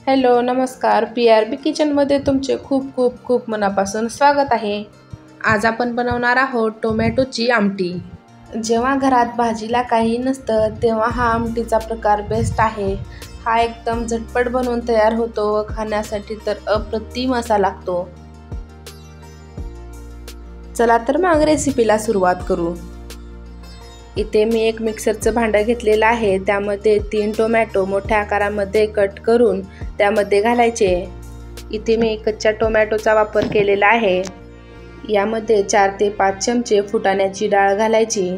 Hello नमस्कार PRB किचनमध्ये तुमचे खूप खूप खूप मनापासून स्वागत आहे। आज आपण बनवणार आहोत टोमॅटोची आमटी। जेव्हा घरात भाजीला काही नसतं तेव्हा हा आमटीचा प्रकार बेस्ट आहे। हा एकदम झटपट बनवून तयार होतो व खाण्यासाठी तर अप्रतिम असा लागतो। चला तर मग रेसिपीला सुरुवात करू। इथे मी एक मिक्सरचं भांडं घेतलेलं आहे। त्यामध्ये 3 टोमॅटो मोठ्या आकारामध्ये कट करून त्यामध्ये घालायचे। इथे मी कच्च्या टोमॅटोचा वापर केलेला आहे। यामध्ये 4 ते 5 चमचे फुटाण्याची डाळ घालायची।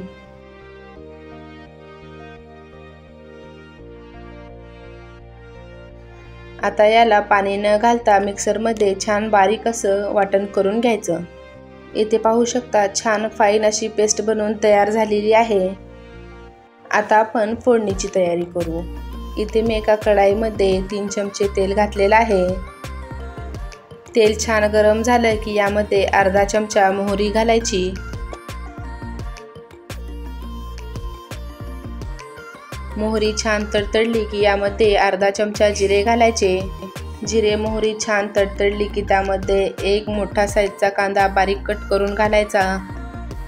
आता याला पाणी न घालता मिक्सरमध्ये छान बारीक असं वाटण करून घ्यायचं। इथे पाहू शकता छान फाईन अशी पेस्ट बनवून तयार झालेली आहे। आता आपण फोडणीची तयारी करू। इथे मी एका कढाईमध्ये 3 चमचे तेल घातलेले आहे। तेल छान गरम झालं की यामध्ये अर्धा चमचा मोहरी घालायची। मोहरी छान तडतडली की यामध्ये अर्धा चमचा जिरे घालायचे। जिरे मोहरी छान तडतडली की त्यामध्ये एक मोठा साईजचा कांदा बारीक कट करून घालायचा।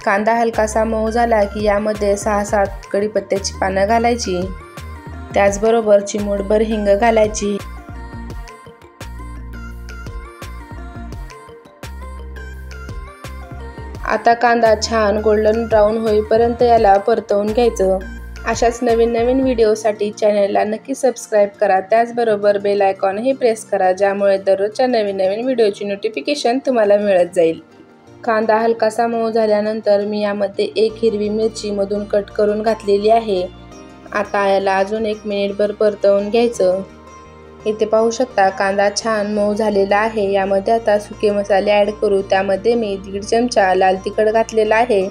कांदा हलकासा मऊ झाला की यामध्ये 6-7 कढीपत्त्याची पानं घालायची। त्याचबरोबर चिमूटभर हिंग घालायची। आता कांदा छान गोल्डन ब्राऊन होईपर्यंत याला परतवून घ्यायचं। अशाच नवीन व्हिडिओसाठी चॅनलला नक्की सबस्क्राईब करा। त्याचबरोबर बेल आयकॉन हे प्रेस करा, ज्यामुळे दररोजच्या नवीन व्हिडिओची नोटिफिकेशन तुम्हाला मिळत जाईल। कांदा हलकासा मऊ झाल्यानंतर मी यामध्ये 1 हिरवी मिरची मधून कट करून घातलेली आहे। आता याला अजून 1 मिनिटभर परतवून घ्यायचं। इथे पाहू शकता कांदा छान मऊ झालेला आहे। यामध्ये आता सुके मसाले ॲड करू। त्यामध्ये मी 1.5 चमचा लाल तिखट घातलेला आहे।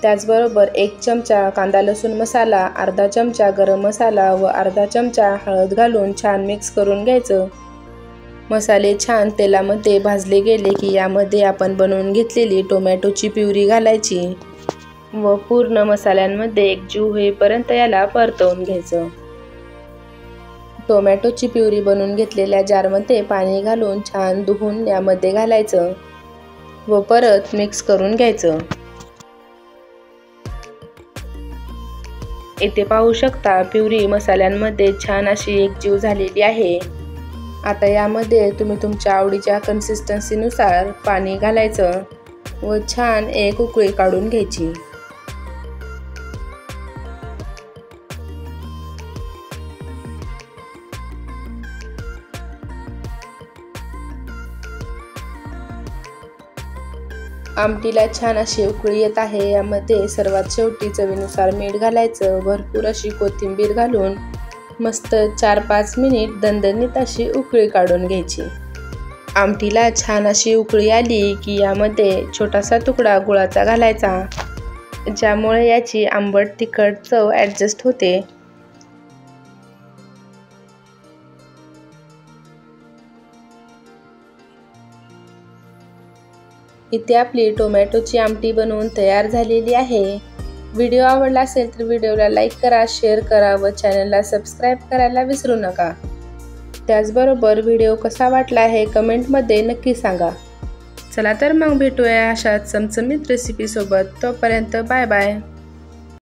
त्याचबरोबर 1 चमचा कांदा लसूण मसाला, अर्धा चमचा गरम मसाला व अर्धा चमचा हळद घालून छान मिक्स करून घ्यायचं। मसाले छान तेलामध्ये भाजले गेले की यामध्ये आपण बनवून घेतलेली टोमॅटोची प्युरी घालायची व पूर्ण मसाल्यांमध्ये एकजीव होईपर्यंत याला परतवून घ्यायचं। टोमॅटोची प्युरी बनवून घेतलेल्या जारमध्ये पाणी घालून छान धुवून यामध्ये घालायचं व परत मिक्स करून घ्यायचं। इथे पाहू शकता प्युरी मसाल्यांमध्ये छान अशी एकजीव झालेली आहे। आता यामध्ये तुम्ही तुमच्या आवडीच्या कन्सिस्टन्सीनुसार पाणी घालायचं व छान एक उकळी काढून घ्यायची। आमटीला छान अशी उकळी येत आहे। यामध्ये सर्वात शेवटी चवीनुसार मीठ घालायचं। भरपूर अशी कोथिंबीर घालून मस्त 4-5 मिनिट दणदणीत अशी उकळी काढून घ्यायची। आमटीला छान अशी उकळी आली की यामध्ये छोटासा तुकडा गुळाचा घालायचा, ज्यामुळे याची आंबट तिखट चव ॲडजस्ट होते। इथे आपली टोमॅटोची आमटी बनवून तयार झालेली आहे। व्हिडिओ आवडला असेल तर व्हिडिओला लाईक करा, शेअर करा व चॅनलला सबस्क्राईब करायला विसरू नका। त्याचबरोबर व्हिडिओ कसा वाटला हे कमेंटमध्ये नक्की सांगा। चला तर मग भेटूया अशाच चमचमीत रेसिपीसोबत। तोपर्यंत बाय बाय।